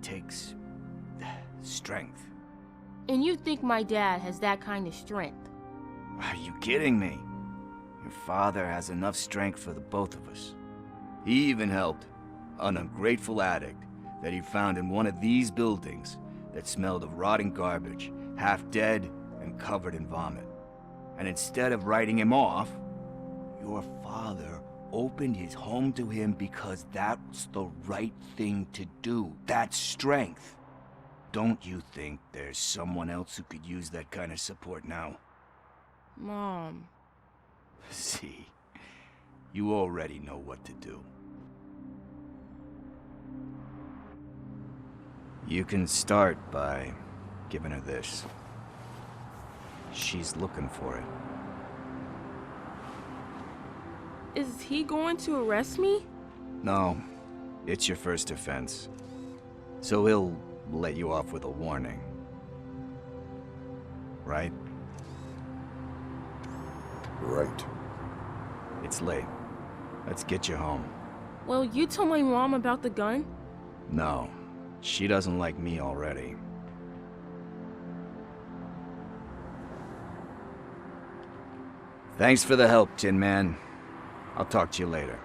takes strength. And you think my dad has that kind of strength? Are you kidding me? Your father has enough strength for the both of us. He even helped an ungrateful addict that he found in one of these buildings that smelled of rotting garbage, half dead and covered in vomit. And instead of writing him off, your father opened his home to him because that's the right thing to do. That's strength. Don't you think there's someone else who could use that kind of support now? Mom. See, you already know what to do. You can start by giving her this. She's looking for it. Is he going to arrest me? No, it's your first offense. So he'll let you off with a warning. Right? Right. It's late. Let's get you home. Well, you told my mom about the gun? No, she doesn't like me already. Thanks for the help, Tin Man. I'll talk to you later.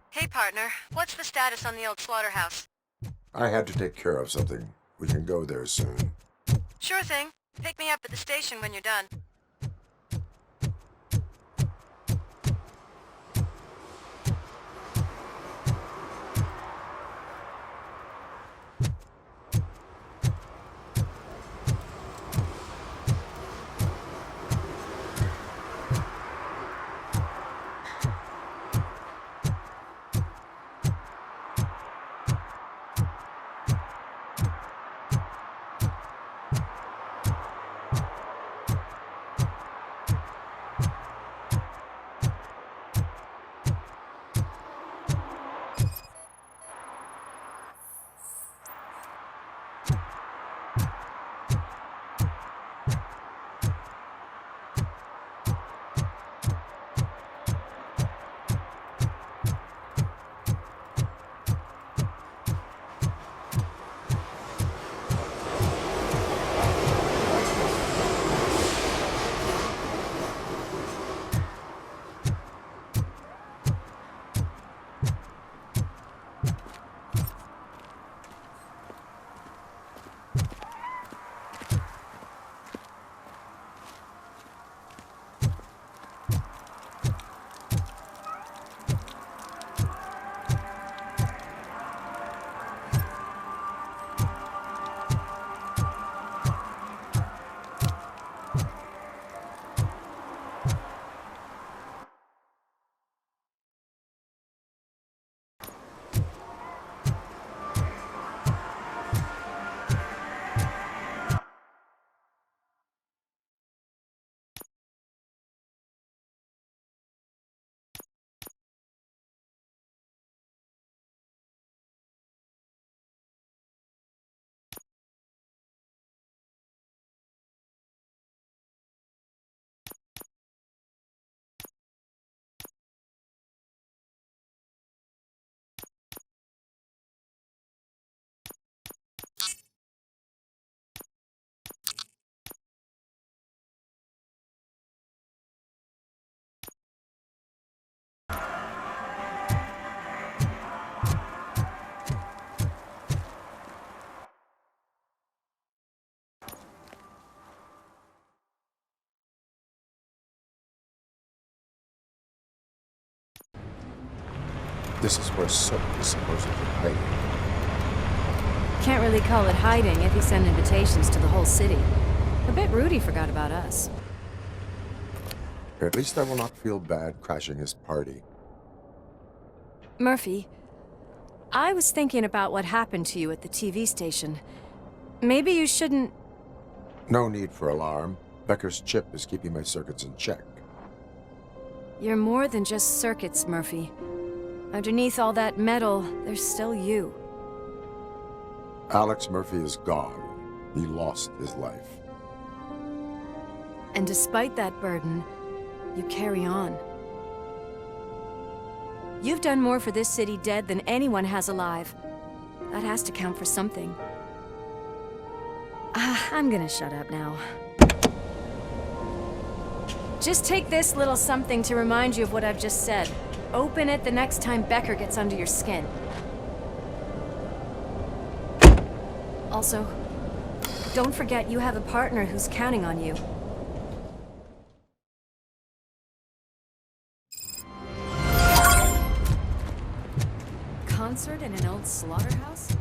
Hey, partner. What's the status on the old slaughterhouse? I had to take care of something. We can go there soon. Sure thing. Pick me up at the station when you're done. This is where Soap is supposedly hiding. Can't really call it hiding if you send invitations to the whole city. A bit rude he forgot about us. At least I will not feel bad crashing his party. Murphy, I was thinking about what happened to you at the TV station. Maybe you shouldn't... No need for alarm. Becker's chip is keeping my circuits in check. You're more than just circuits, Murphy. Underneath all that metal, there's still you. Alex Murphy is gone. He lost his life. And despite that burden, you carry on. You've done more for this city dead than anyone has alive. That has to count for something. I'm gonna shut up now. Just take this little something to remind you of what I've just said. Open it the next time Becker gets under your skin. Also, don't forget you have a partner who's counting on you. Concert in an old slaughterhouse?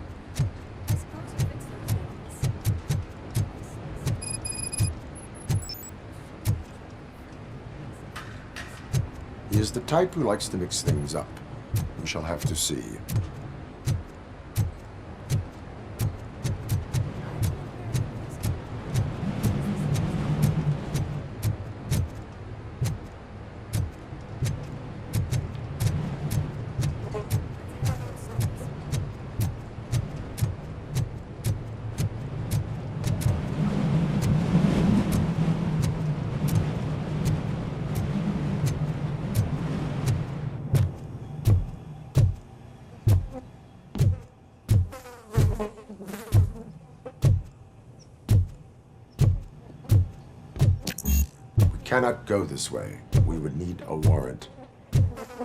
I suppose you fix those things. He is the type who likes to mix things up. We shall have to see. Cannot go this way. We would need a warrant.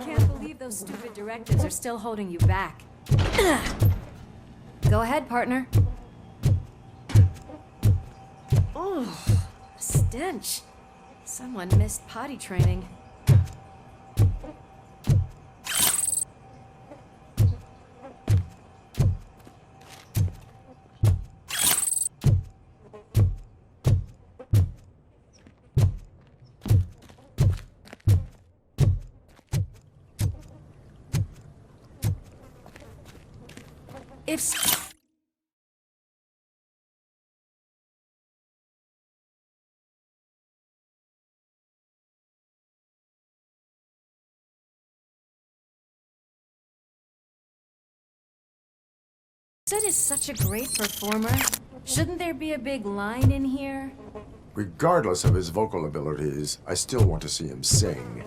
Can't believe those stupid directives are still holding you back. Go ahead, partner. Oh, stench. Someone missed potty training. Sid is such a great performer. Shouldn't there be a big line in here? Regardless of his vocal abilities, I still want to see him sing.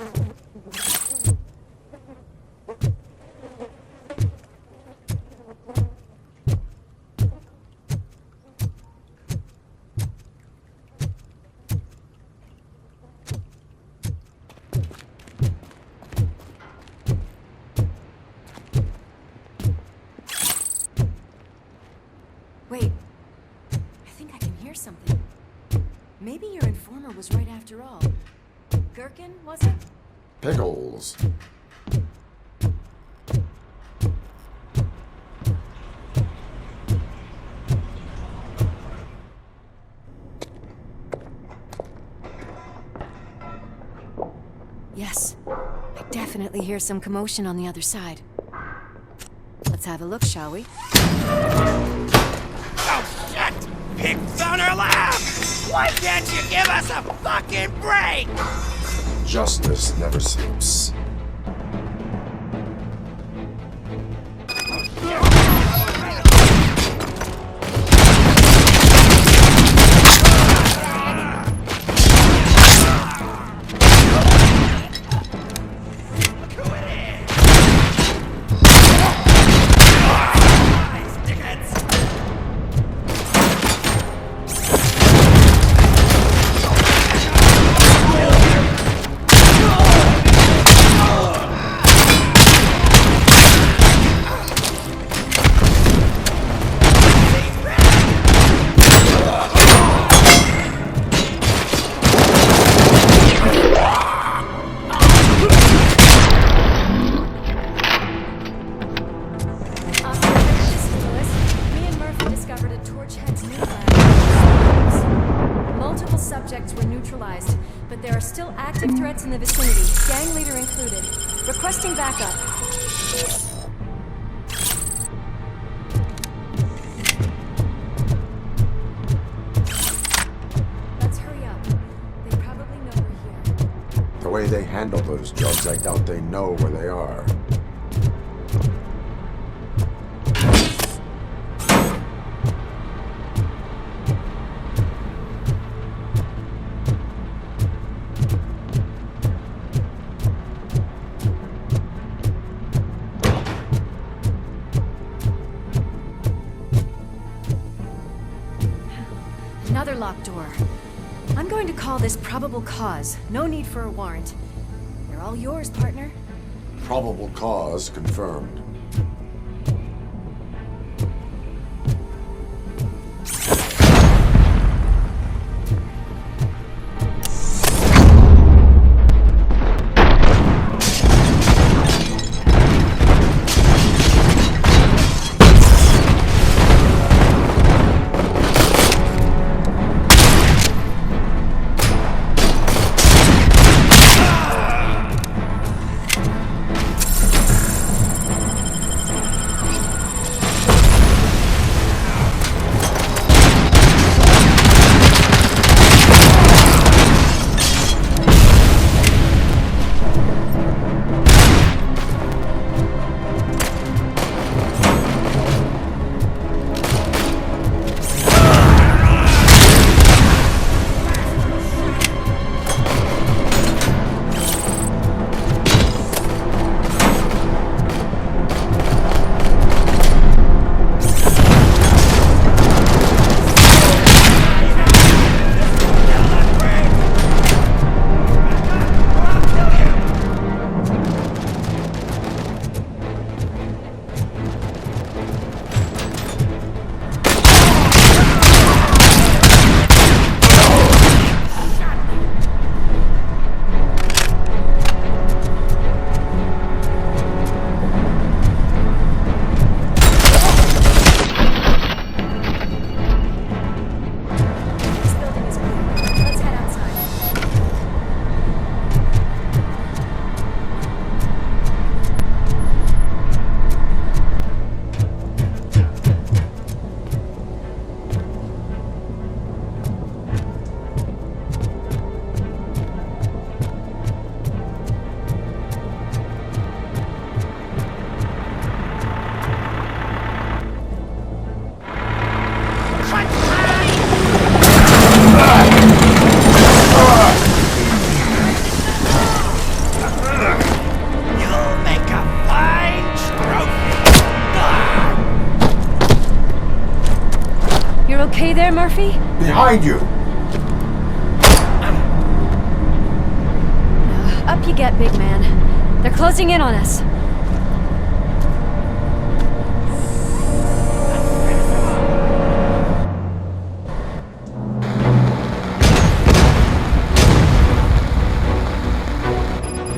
Wait, I think I can hear something. Maybe your informer was right after all. Gherkin, was it? Pickles. Yes, I definitely hear some commotion on the other side. Let's have a look, shall we? Oh, shit! Pigs on our lap! Why can't you give us a fucking break? Justice never sleeps. But there are still active threats in the vicinity, gang leader included. Requesting backup. Let's hurry up. They probably know we're here. The way they handle those drugs, I doubt they know where they are. locked door. I'm going to call this probable cause. No need for a warrant. They're all yours, partner. Probable cause confirmed. Okay there, Murphy? Behind you! Up you get, big man. They're closing in on us.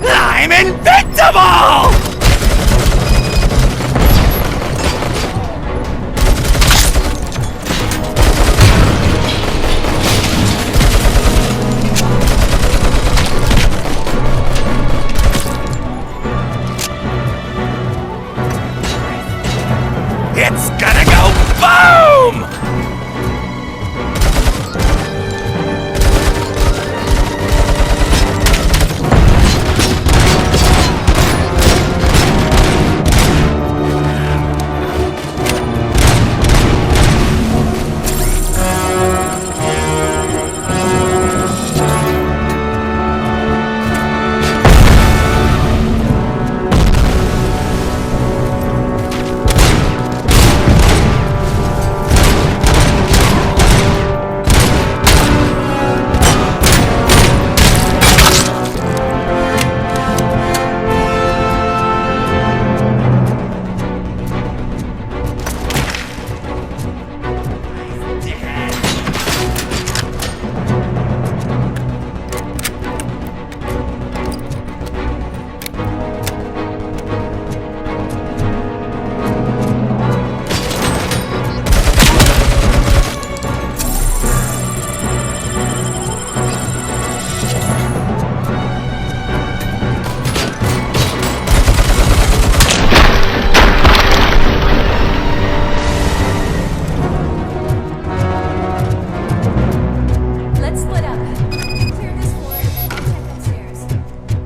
I'm invincible! It's gonna go boom!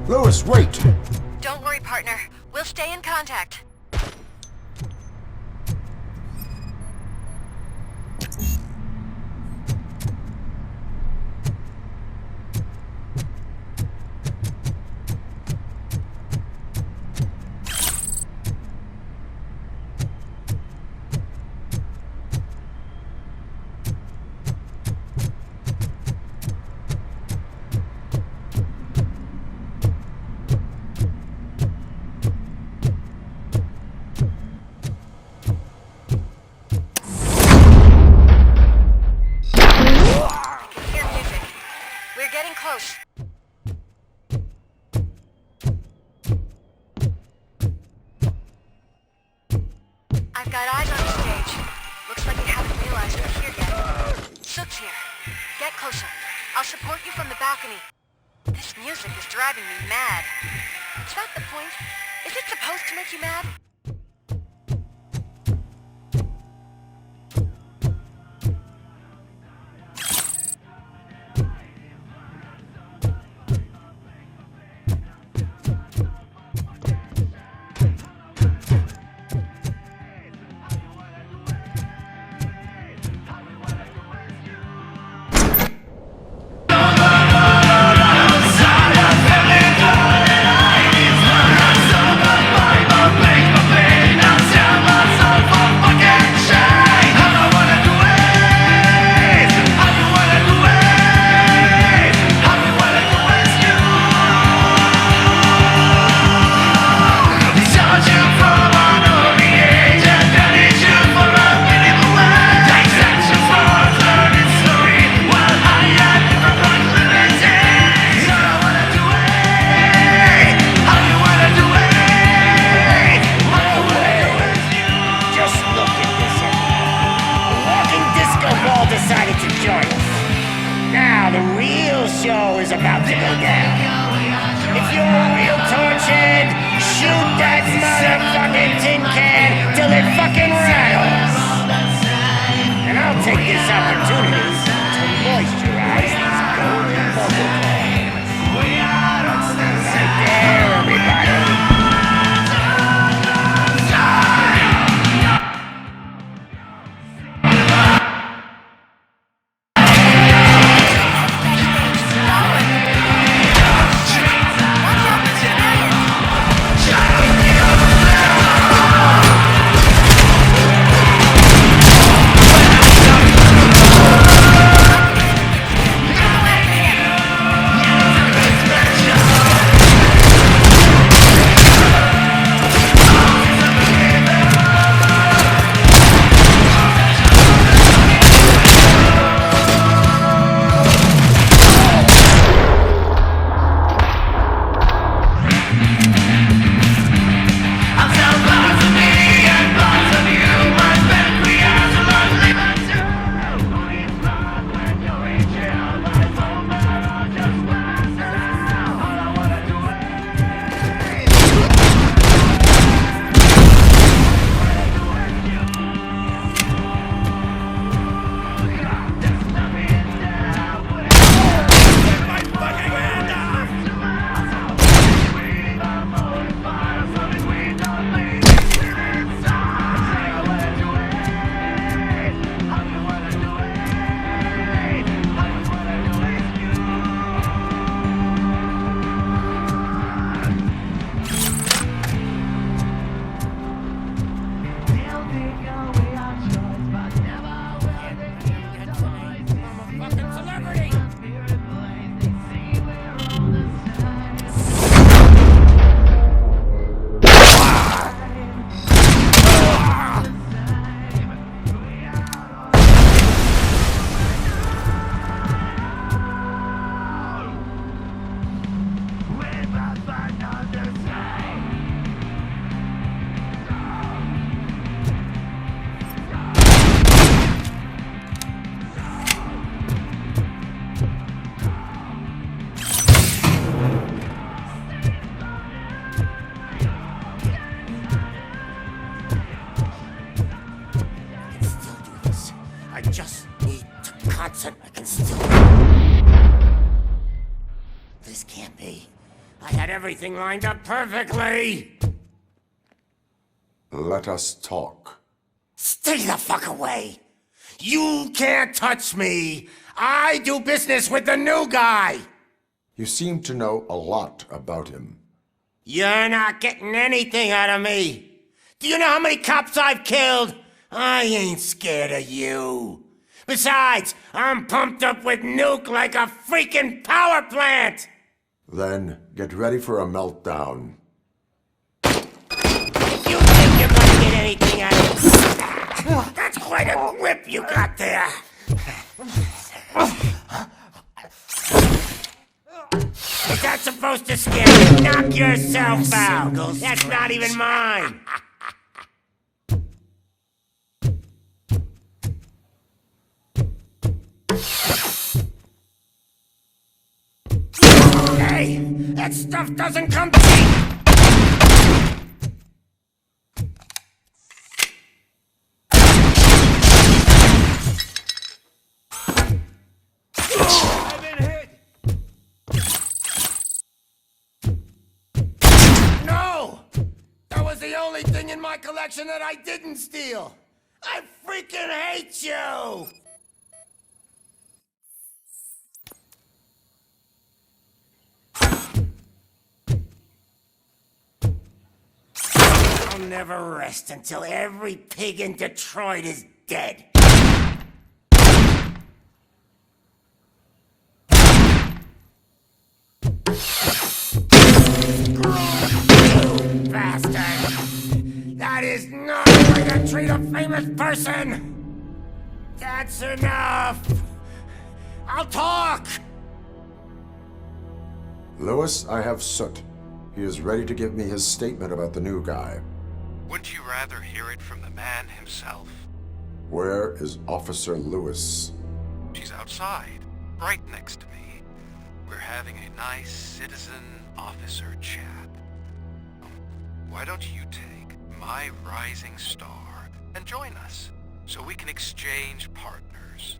Lewis, wait! Don't worry, partner. We'll stay in contact. closer. I'll support you from the balcony. This music is driving me mad. Is that the point? Is it supposed to make you mad? Everything lined up perfectly! Let us talk. Stay the fuck away! You can't touch me! I do business with the new guy! You seem to know a lot about him. You're not getting anything out of me! Do you know how many cops I've killed? I ain't scared of you. Besides, I'm pumped up with nuke like a freaking power plant! Then get ready for a meltdown. You think you're gonna get anything out of me? That's quite a grip you got there. Is that supposed to scare you? Knock yourself out. That's not even mine. That stuff doesn't come cheap! I've been hit! No! That was the only thing in my collection that I didn't steal! I freaking hate you! I'll never rest until every pig in Detroit is dead. You bastard! That is not the way to treat a famous person! That's enough! I'll talk! Lewis, I have Soot. He is ready to give me his statement about the new guy. Wouldn't you rather hear it from the man himself? Where is Officer Lewis? She's outside, right next to me. We're having a nice citizen-officer chat. Why don't you take my rising star and join us, so we can exchange partners?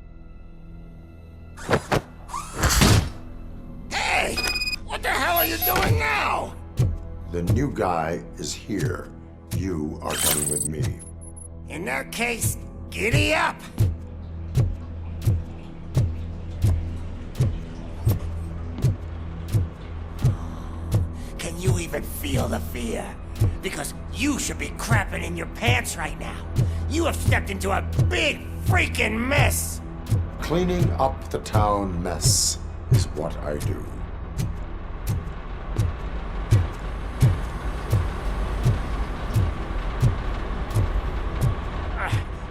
Hey! What the hell are you doing now? The new guy is here. You are coming with me. In that case, giddy up! Can you even feel the fear? Because you should be crapping in your pants right now. You have stepped into a big freaking mess! Cleaning up the town mess is what I do.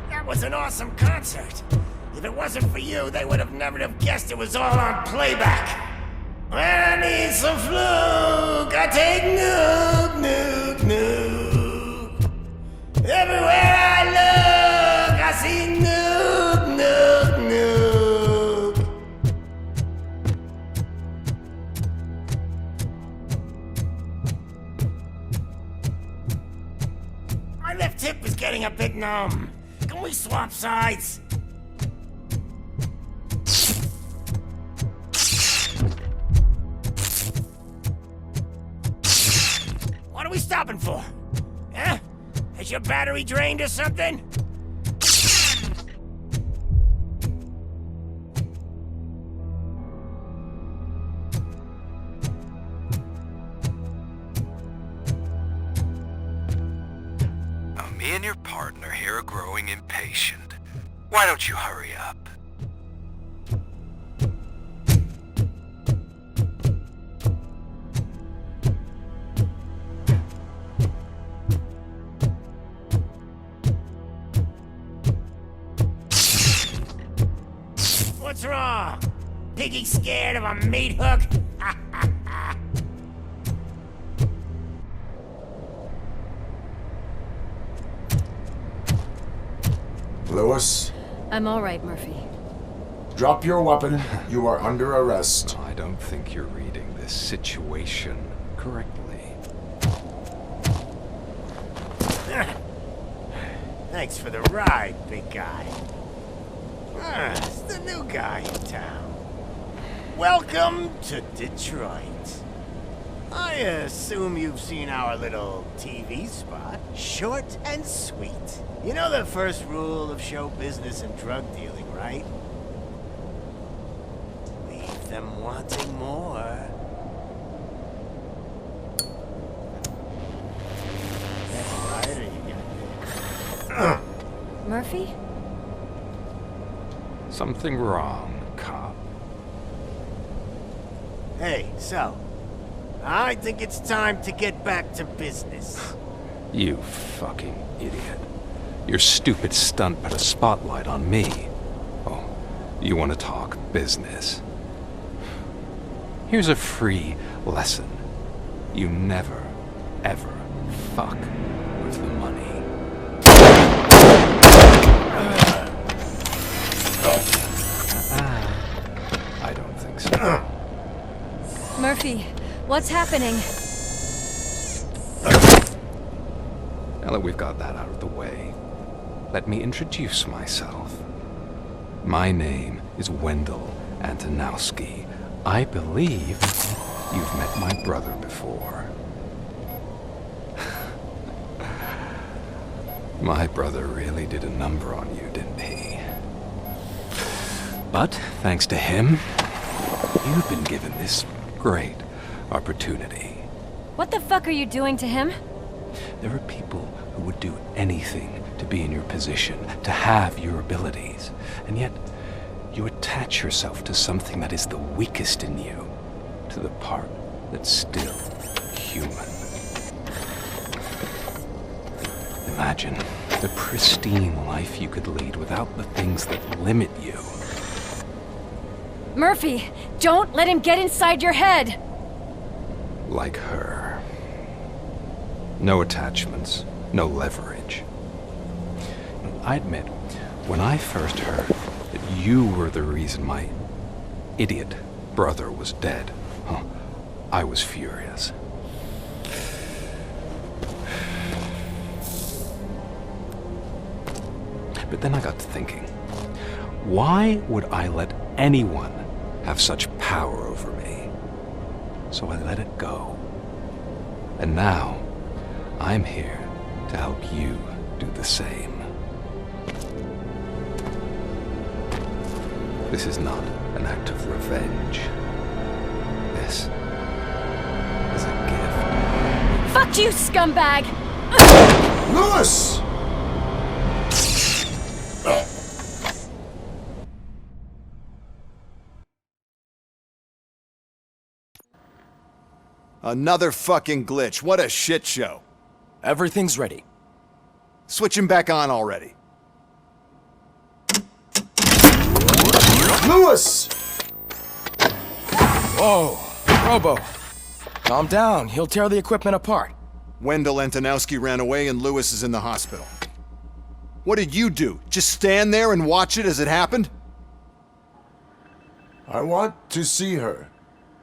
That was an awesome concert. If it wasn't for you, they would have never have guessed it was all on playback. When I need some fluke, I take nuke, nuke, nuke. Everywhere I look, I see nuke, nuke, nuke. My left hip is getting a bit numb. Can we swap sides? What are we stopping for? Huh? Has your battery drained or something? Now, me and your partner here are growing impatient. Why don't you hurry up? What's wrong? Piggy scared of a meat hook? Lewis, I'm all right, Murphy. drop your weapon. You are under arrest. I don't think you're reading this situation correctly. Thanks for the ride, big guy. It's the new guy in town. Welcome to Detroit. I assume you've seen our little TV spot. Short and sweet. You know the first rule of show business and drug dealing, right? Leave them wanting more. That's right, or you got this. Murphy? Something wrong, cop. Hey, so, I think it's time to get back to business. You fucking idiot. Your stupid stunt put a spotlight on me. Oh, you want to talk business? Here's a free lesson. You never, ever fuck with the money. I don't think so. Murphy, What's happening? Now that we've got that out of the way, let me introduce myself. My name is Wendell Antonowski. I believe you've met my brother before. My brother really did a number on you, didn't he? But thanks to him, you've been given this great opportunity. What the fuck are you doing to him? There are people who would do anything to be in your position, to have your abilities, and yet you attach yourself to something that is the weakest in you, to the part that's still human. Imagine the pristine life you could lead without the things that limit you. Murphy, don't let him get inside your head! Like her. No attachments, no leverage. I admit, when I first heard that you were the reason my idiot brother was dead, I was furious. But then I got to thinking, why would I let anyone have such power over me? So I let it go. And now, I'm here to help you do the same. This is not an act of revenge. This is a gift. Fuck you, scumbag! Lewis! Another fucking glitch. What a shit show. Everything's ready. Switch him back on already. Lewis! Whoa, Robo. Calm down. He'll tear the equipment apart. Wendell Antonowski ran away and Lewis is in the hospital. What did you do? Just stand there and watch it as it happened? I want to see her.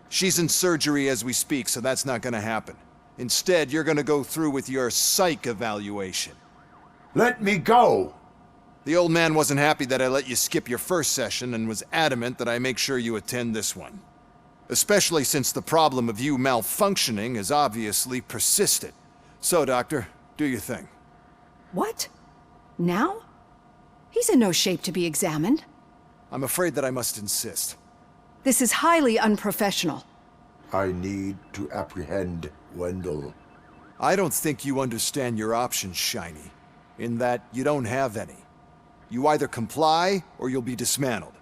She's in surgery as we speak, so that's not gonna happen. Instead, you're gonna go through with your psych evaluation. Let me go! The old man wasn't happy that I let you skip your first session and was adamant that I make sure you attend this one. Especially since the problem of you malfunctioning is obviously persistent. So, Doctor, do your thing. What? Now? He's in no shape to be examined. I'm afraid that I must insist. This is highly unprofessional. I need to apprehend Wendell. I don't think you understand your options, Shiny. In that you don't have any. You either comply, or you'll be dismantled.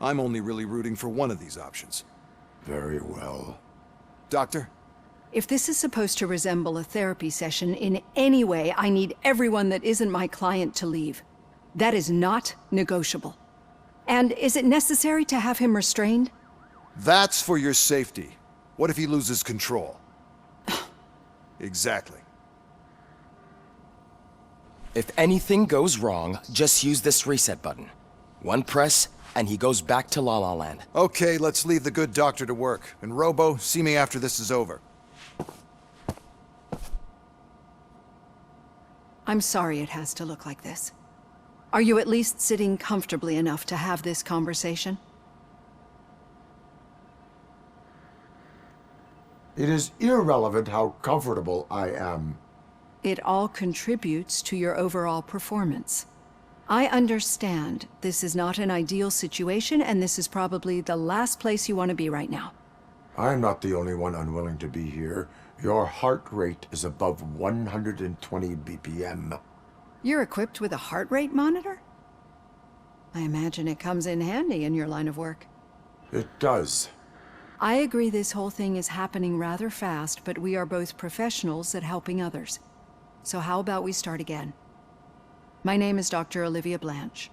I'm only really rooting for one of these options. Very well. Doctor? If this is supposed to resemble a therapy session in any way, I need everyone that isn't my client to leave. That is not negotiable. And is it necessary to have him restrained? That's for your safety. What if he loses control? Exactly. If anything goes wrong, just use this reset button. One press, and he goes back to La La Land. Okay, let's leave the good doctor to work. And Robo, see me after this is over. I'm sorry it has to look like this. Are you at least sitting comfortably enough to have this conversation? It is irrelevant how comfortable I am. It all contributes to your overall performance. I understand this is not an ideal situation, and this is probably the last place you want to be right now. I'm not the only one unwilling to be here. Your heart rate is above 120 BPM. You're equipped with a heart rate monitor? I imagine it comes in handy in your line of work. It does. I agree this whole thing is happening rather fast, but we are both professionals at helping others. So how about we start again? My name is Dr. Olivia Blanche.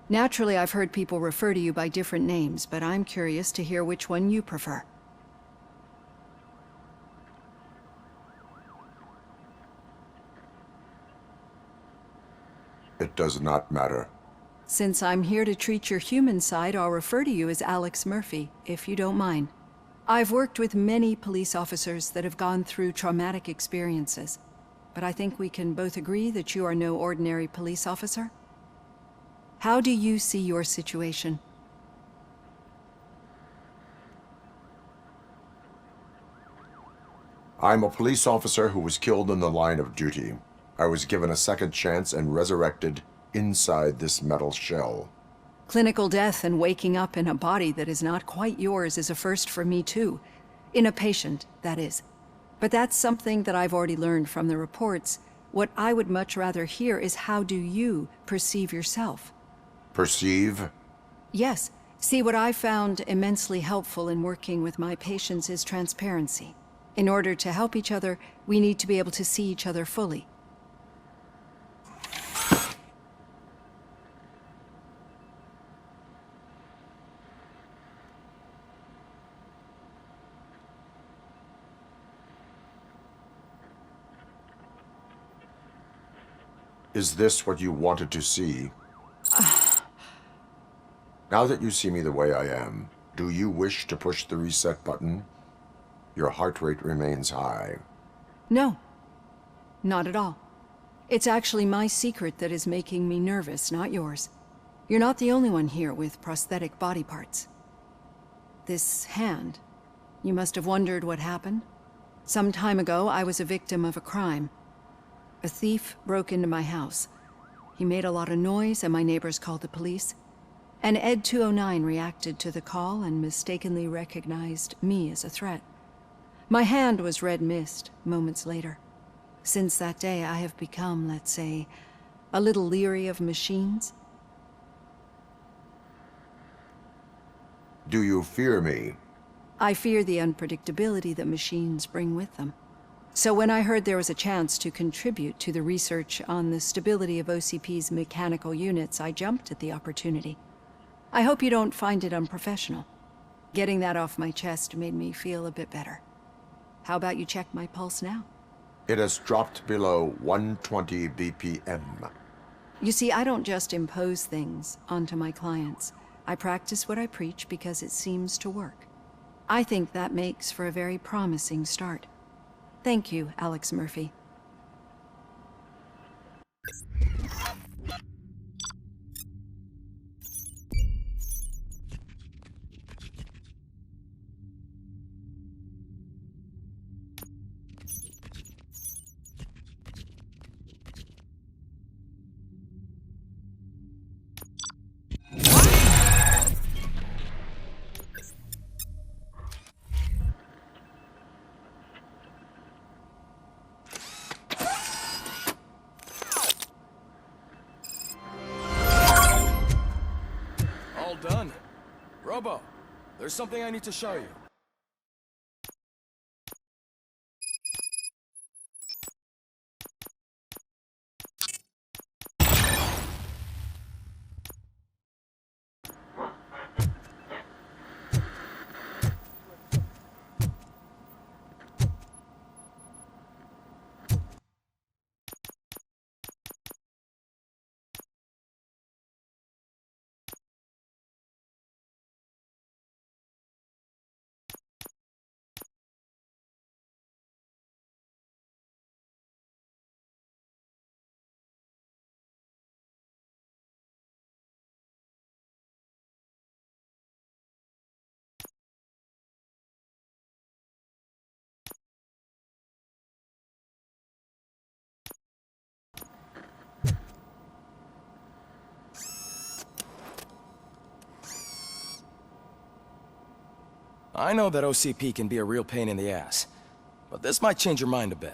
Naturally, I've heard people refer to you by different names, but I'm curious to hear which one you prefer. It does not matter. Since I'm here to treat your human side, I'll refer to you as Alex Murphy, if you don't mind. I've worked with many police officers that have gone through traumatic experiences, but I think we can both agree that you are no ordinary police officer. How do you see your situation? I'm a police officer who was killed in the line of duty. I was given a second chance and resurrected inside this metal shell. Clinical death and waking up in a body that is not quite yours is a first for me too. In a patient, that is. But that's something that I've already learned from the reports. What I would much rather hear is how do you perceive yourself? Perceive? Yes. See, what I found immensely helpful in working with my patients is transparency. In order to help each other, we need to be able to see each other fully. Is this what you wanted to see? Now that you see me the way I am, do you wish to push the reset button? Your heart rate remains high. No, not at all. It's actually my secret that is making me nervous, not yours. You're not the only one here with prosthetic body parts. This hand, you must have wondered what happened. Some time ago, I was a victim of a crime. A thief broke into my house. He made a lot of noise and my neighbors called the police. And Ed 209 reacted to the call and mistakenly recognized me as a threat. My hand was red mist moments later. Since that day, I have become, let's say, a little leery of machines. Do you fear me? I fear the unpredictability that machines bring with them. So when I heard there was a chance to contribute to the research on the stability of OCP's mechanical units, I jumped at the opportunity. I hope you don't find it unprofessional. Getting that off my chest made me feel a bit better. How about you check my pulse now? It has dropped below 120 BPM. You see, I don't just impose things onto my clients. I practice what I preach because it seems to work. I think that makes for a very promising start. Thank you, Alex Murphy. All done. Robo, there's something I need to show you. I know that OCP can be a real pain in the ass, but this might change your mind a bit.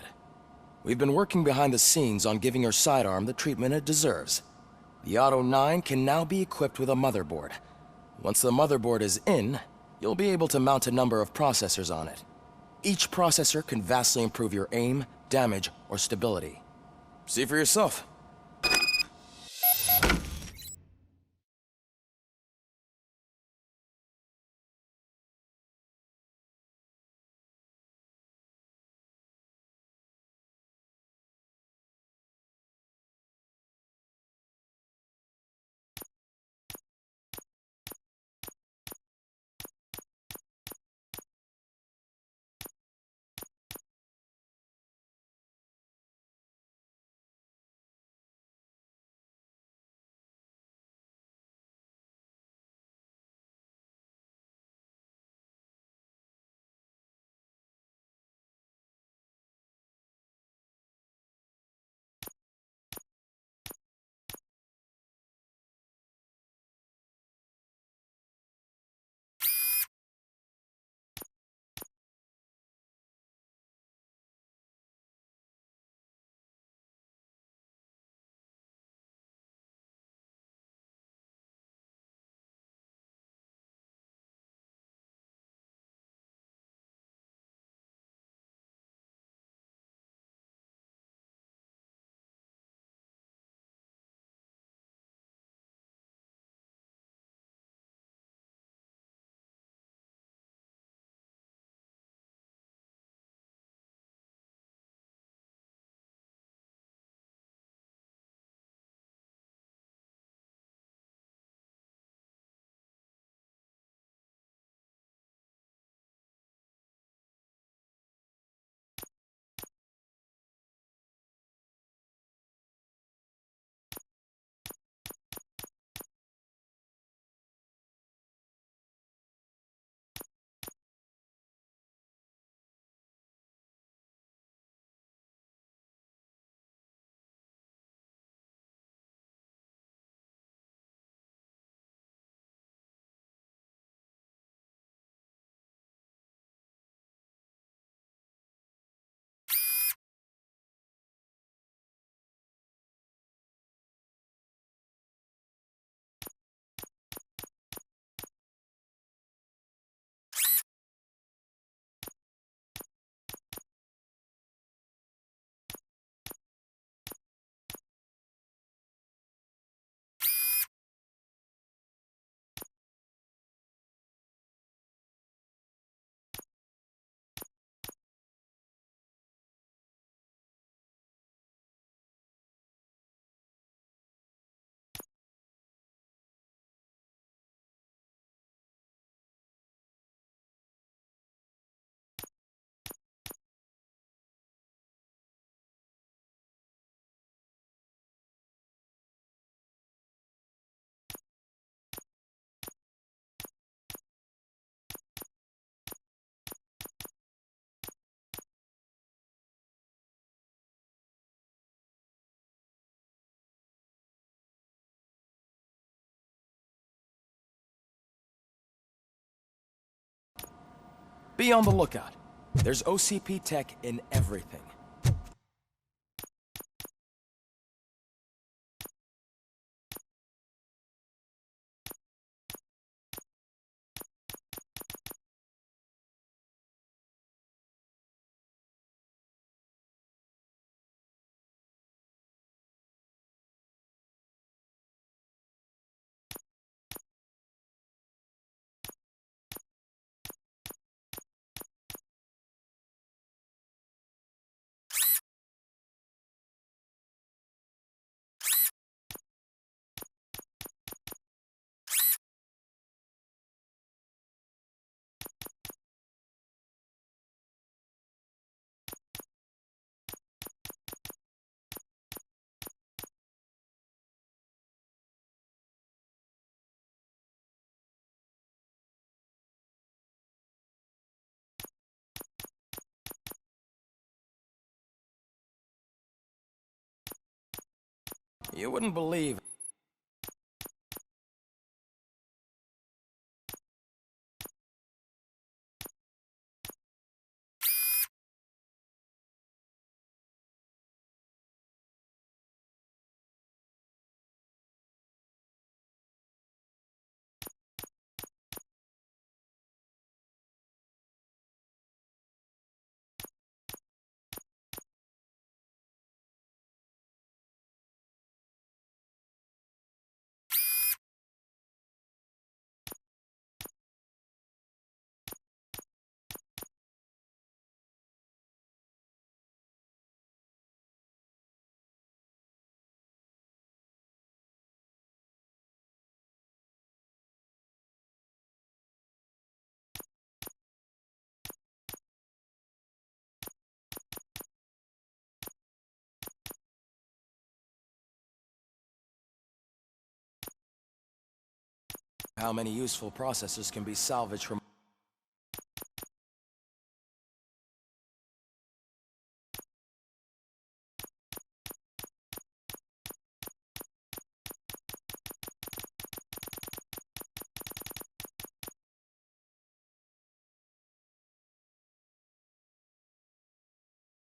We've been working behind the scenes on giving her sidearm the treatment it deserves. The Auto 9 can now be equipped with a motherboard. Once the motherboard is in, you'll be able to mount a number of processors on it. Each processor can vastly improve your aim, damage, or stability. See for yourself. Be on the lookout. There's OCP tech in everything. You wouldn't believe. How many useful processes can be salvaged from...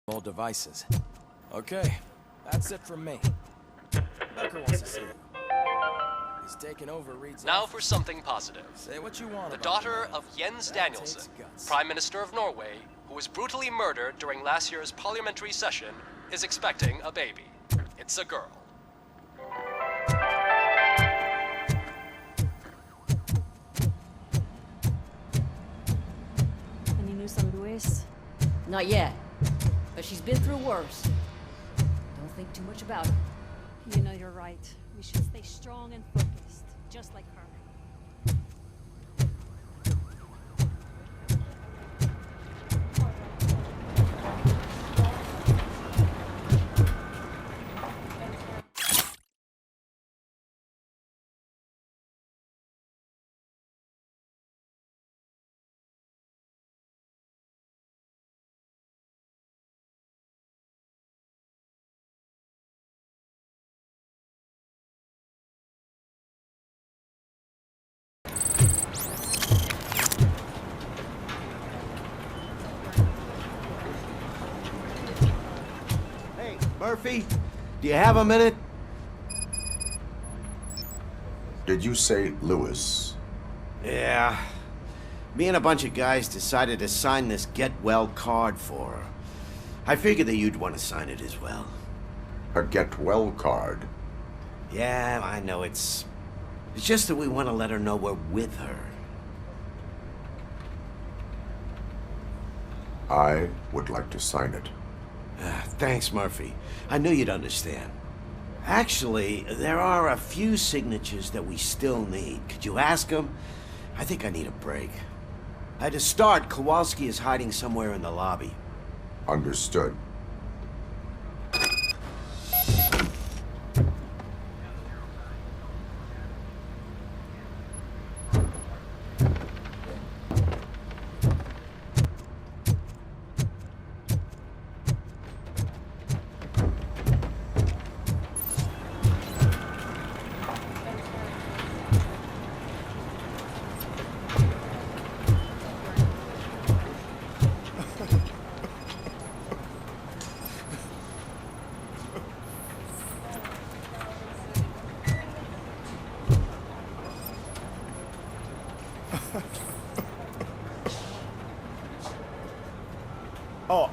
old devices. Okay, that's it from me. Becker wants to see you. He's taken over Reed's Now office. for something positive. Say what you want The about daughter the man. of Jens That Danielson, takes guts. Prime Minister of Norway, who was brutally murdered during last year's parliamentary session, is expecting a baby. It's a girl. Any news on Luis? Not yet, but she's been through worse. Don't think too much about it. You know you're right. We should stay strong and focused, just like her. Murphy, do you have a minute? Did you say Lewis? Yeah. Me and a bunch of guys decided to sign this get well card for her. I figured that you'd want to sign it as well. A get well card? Yeah, I know it's just that we want to let her know we're with her. I would like to sign it. Thanks, Murphy. I knew you'd understand. Actually, there are a few signatures that we still need. Could you ask them? I think I need a break. To start, Kowalski is hiding somewhere in the lobby. Understood.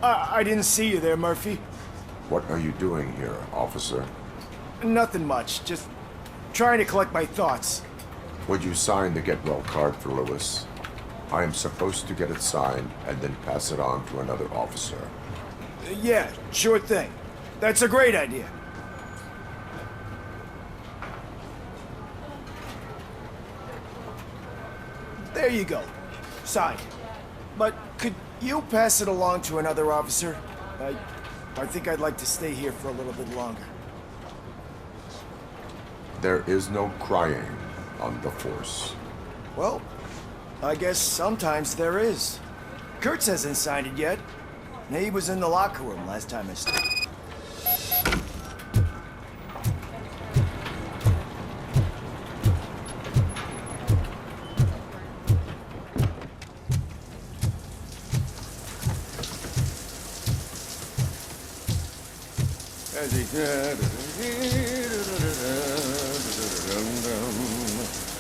Oh, I didn't see you there, Murphy. What are you doing here, officer? Nothing much, just trying to collect my thoughts. Would you sign the get well card for Lewis? I am supposed to get it signed and then pass it on to another officer. Yeah, sure thing. That's a great idea. There you go. Signed. But could you pass it along to another officer? I think I'd like to stay here for a little bit longer. There is no crying on the Force. Well, I guess sometimes there is. Kurtz hasn't signed it yet. He was in the locker room last time I stayed.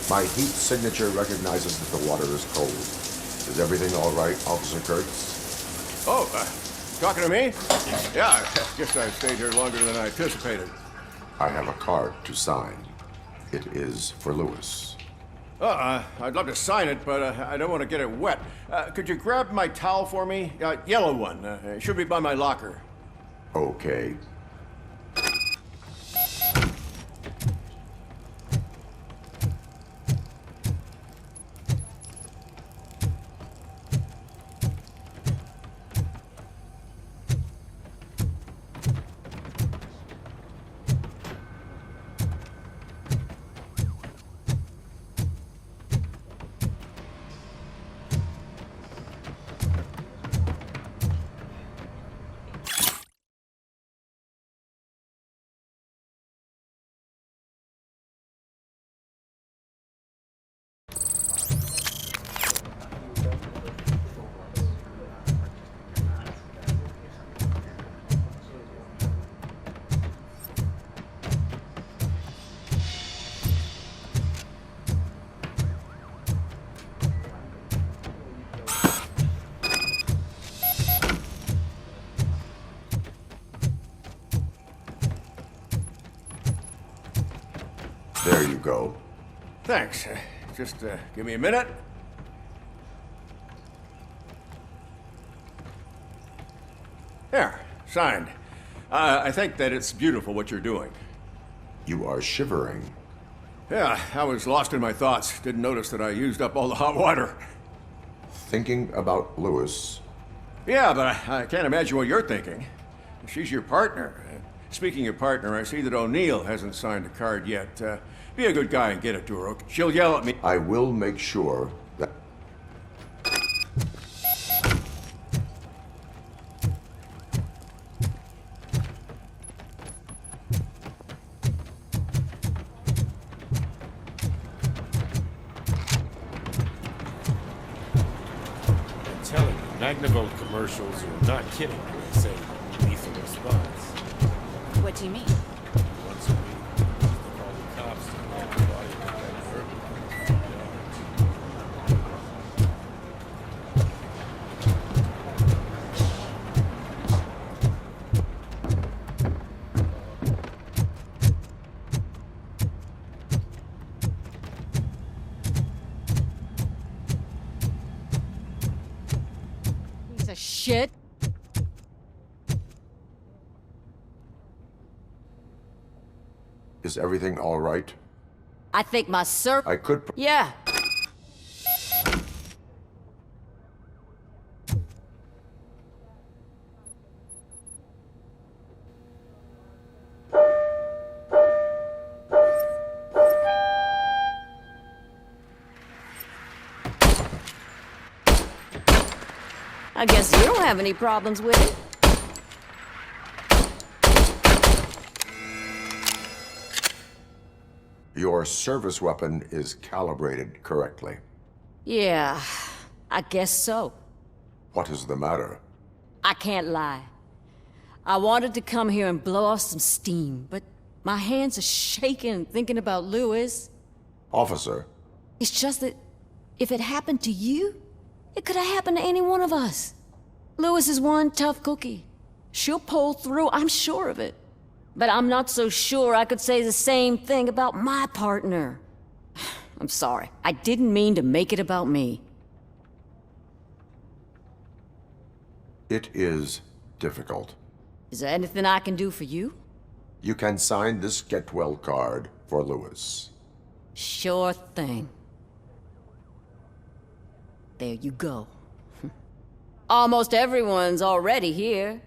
My heat signature recognizes that the water is cold. Is everything all right, Officer Kurtz? Oh, talking to me? Yeah, guess I stayed here longer than I anticipated. I have a card to sign. It is for Lewis. I'd love to sign it, but I don't want to get it wet. Could you grab my towel for me? Yellow one. It should be by my locker. Okay. There you go. Thanks. Just give me a minute. There, signed. I think that it's beautiful what you're doing. You are shivering. Yeah, I was lost in my thoughts. Didn't notice that I used up all the hot water. Thinking about Lewis. Yeah, but I can't imagine what you're thinking. She's your partner. Speaking of partner, I see that O'Neill hasn't signed a card yet. Be a good guy and get it to her. Okay? She'll yell at me. I will make sure that... I'm telling you, Magnavolt commercials are not kidding when they say lethal response. What do you mean? Once a week, they call the cops to get the body of that burglar. Piece of shit. Is everything all right? I think my I could... Yeah. I guess you don't have any problems with it. Your service weapon is calibrated correctly. Yeah, I guess so. What is the matter? I can't lie. I wanted to come here and blow off some steam, but my hands are shaking thinking about Lewis. Officer. It's just that if it happened to you, it could have happened to any one of us. Lewis is one tough cookie. She'll pull through, I'm sure of it. But I'm not so sure I could say the same thing about my partner. I'm sorry. I didn't mean to make it about me. It is difficult. Is there anything I can do for you? You can sign this Get Well card for Lewis. Sure thing. There you go. Almost everyone's already here.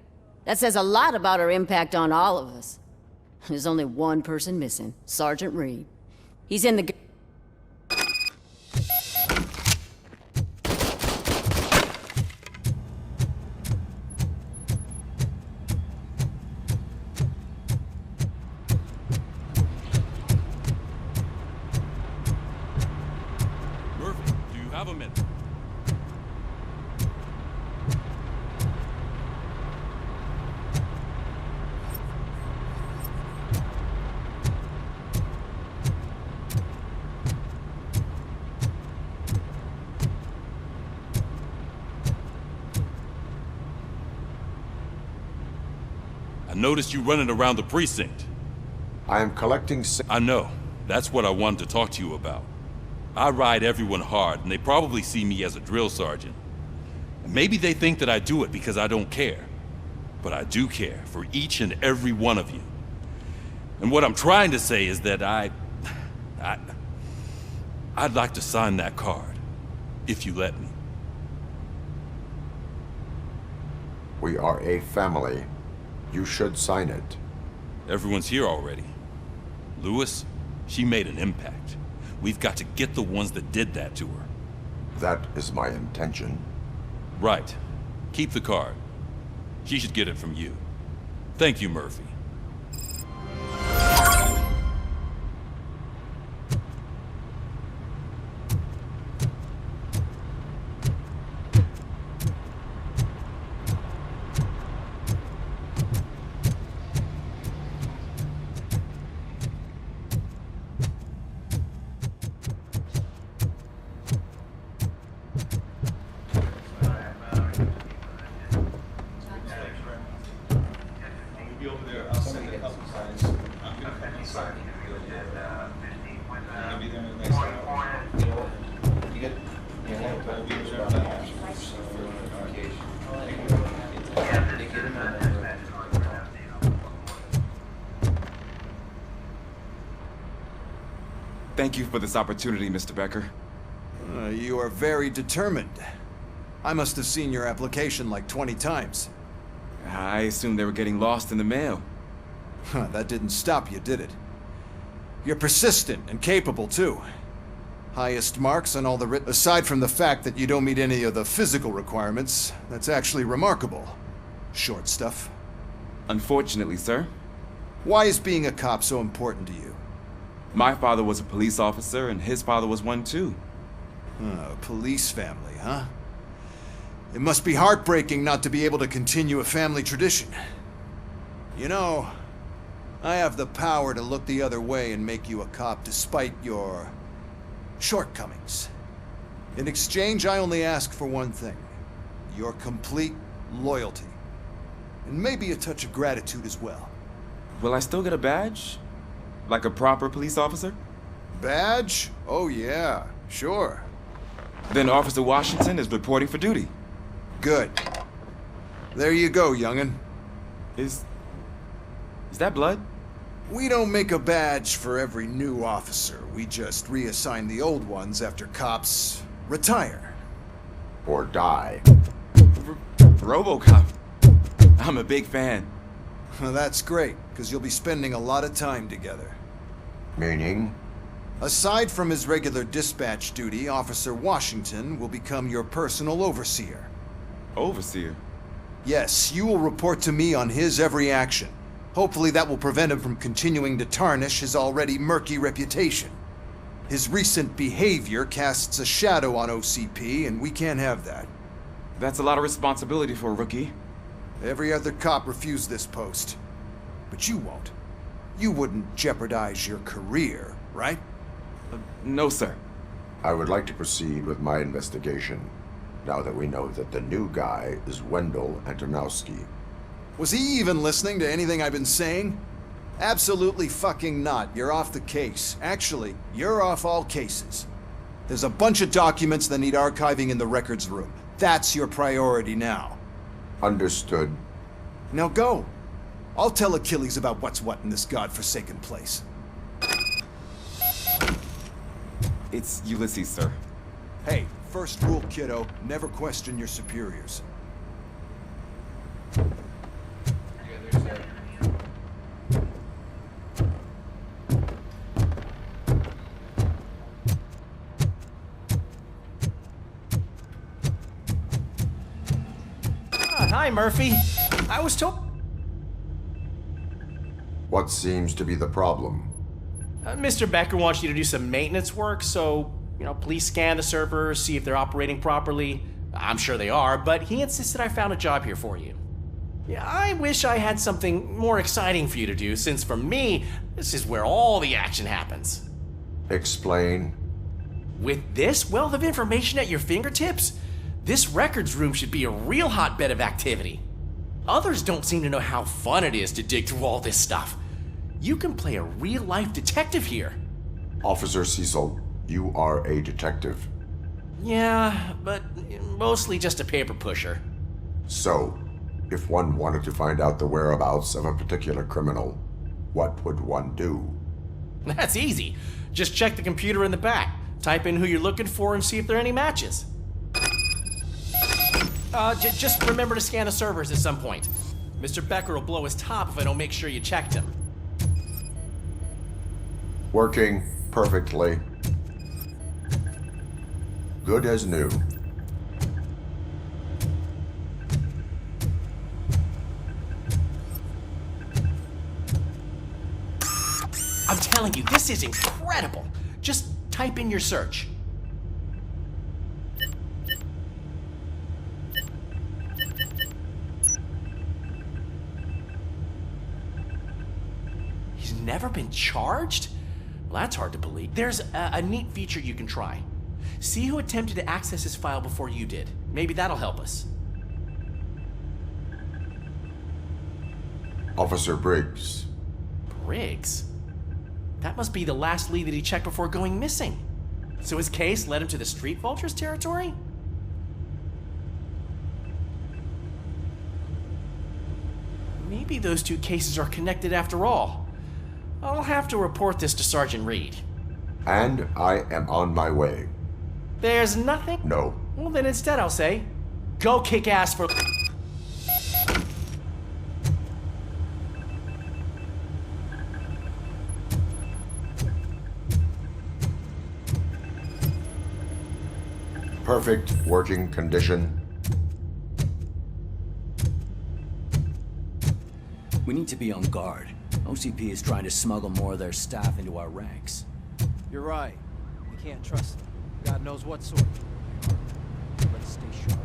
That says a lot about her impact on all of us. There's only one person missing, Sergeant Reed. He's in the... Murphy, do you have a minute? I noticed you running around the precinct. I am collecting... I know. That's what I wanted to talk to you about. I ride everyone hard, and they probably see me as a drill sergeant. And maybe they think that I do it because I don't care. But I do care for each and every one of you. And what I'm trying to say is that I'd like to sign that card, if you let me. We are a family. You should sign it. Everyone's here already. Lewis, she made an impact. We've got to get the ones that did that to her. That is my intention. Right. Keep the card. She should get it from you. Thank you, Murphy. Thank you for this opportunity, Mr. Becker. You are very determined. I must have seen your application like 20 times. I assumed they were getting lost in the mail. That didn't stop you, did it? You're persistent and capable, too. Highest marks on all the aside from the fact that you don't meet any of the physical requirements, that's actually remarkable. Short stuff. Unfortunately, sir. Why is being a cop so important to you? My father was a police officer, and his father was one, too. A police family, huh? It must be heartbreaking not to be able to continue a family tradition. You know, I have the power to look the other way and make you a cop despite your shortcomings. In exchange, I only ask for one thing. Your complete loyalty. And maybe a touch of gratitude as well. Will I still get a badge? Like a proper police officer? Badge? Oh yeah, sure. Then Officer Washington is reporting for duty. Good. There you go, young'un. Is that blood? We don't make a badge for every new officer. We just reassign the old ones after cops retire. Or die. Robocop. I'm a big fan. Well, that's great, because you'll be spending a lot of time together. Meaning? Aside from his regular dispatch duty, Officer Washington will become your personal overseer. Overseer? Yes, you will report to me on his every action. Hopefully that will prevent him from continuing to tarnish his already murky reputation. His recent behavior casts a shadow on OCP, and we can't have that. That's a lot of responsibility for a rookie. Every other cop refused this post. But you won't. You wouldn't jeopardize your career, right? No, sir. I would like to proceed with my investigation. now that we know that the new guy is Wendell Antonowski. Was he even listening to anything I've been saying? Absolutely fucking not. You're off the case. Actually, you're off all cases. There's a bunch of documents that need archiving in the records room. That's your priority now. Understood. Now go. I'll tell Achilles about what's what in this godforsaken place. It's Ulysses, sir. Hey, first rule, kiddo, never question your superiors. Hi, Murphy. I was told... What seems to be the problem? Mr. Becker wants you to do some maintenance work, so, please scan the servers, see if they're operating properly. I'm sure they are, but he insisted I found a job here for you. Yeah, I wish I had something more exciting for you to do, since for me, this is where all the action happens. Explain. With this wealth of information at your fingertips, this records room should be a real hotbed of activity. Others don't seem to know how fun it is to dig through all this stuff. You can play a real-life detective here. Officer Cecil, you are a detective. Yeah, but mostly just a paper pusher. So, if one wanted to find out the whereabouts of a particular criminal, what would one do? That's easy. Just check the computer in the back, type in who you're looking for, and see if there are any matches. Just remember to scan the servers at some point. Mr. Becker will blow his top if I don't make sure you checked him. Working perfectly. Good as new. I'm telling you, this is incredible. Just type in your search. He's never been charged? Well, that's hard to believe. There's a neat feature you can try. See who attempted to access his file before you did. Maybe that'll help us. Officer Briggs. Briggs? That must be the last lead that he checked before going missing. So his case led him to the Street Vultures territory? Maybe those two cases are connected after all. I'll have to report this to Sergeant Reed. And I am on my way. There's nothing? No. Well, then instead I'll say, go kick ass for... Perfect working condition. We need to be on guard. OCP is trying to smuggle more of their staff into our ranks. You're right. We can't trust them. God knows what sort. Let's stay sharp.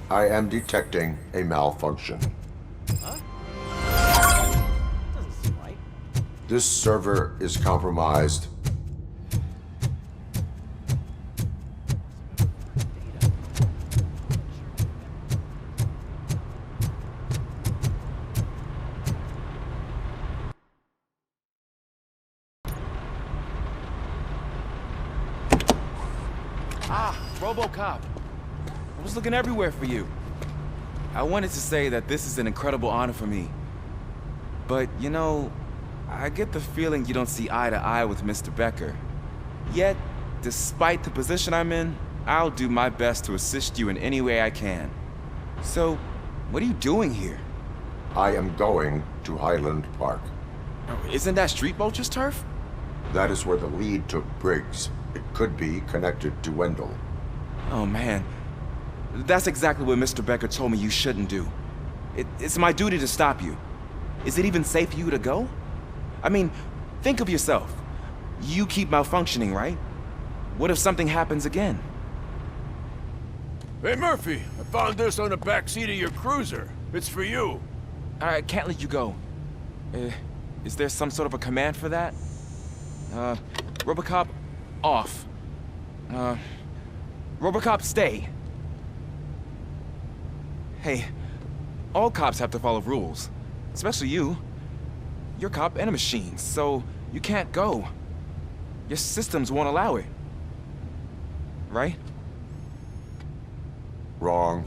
I am detecting a malfunction. Huh? Doesn't seem right. This server is compromised. Ah, Robocop. I was looking everywhere for you. I wanted to say that this is an incredible honor for me. But, I get the feeling you don't see eye to eye with Mr. Becker. Yet, despite the position I'm in, I'll do my best to assist you in any way I can. So, what are you doing here? I am going to Highland Park. Isn't that Street Vulture's turf? That is where the lead took Briggs. It could be connected to Wendell. Oh man, that's exactly what Mr. Becker told me you shouldn't do. It's my duty to stop you. Is it even safe for you to go? I mean, think of yourself. You keep malfunctioning, right? What if something happens again? Hey, Murphy, I found this on the back seat of your cruiser. It's for you. I can't let you go. Is there some sort of a command for that? Robocop, off. Robocop, stay. Hey, all cops have to follow rules. Especially you. You're a cop and a machine, so you can't go. Your systems won't allow it. Right? Wrong.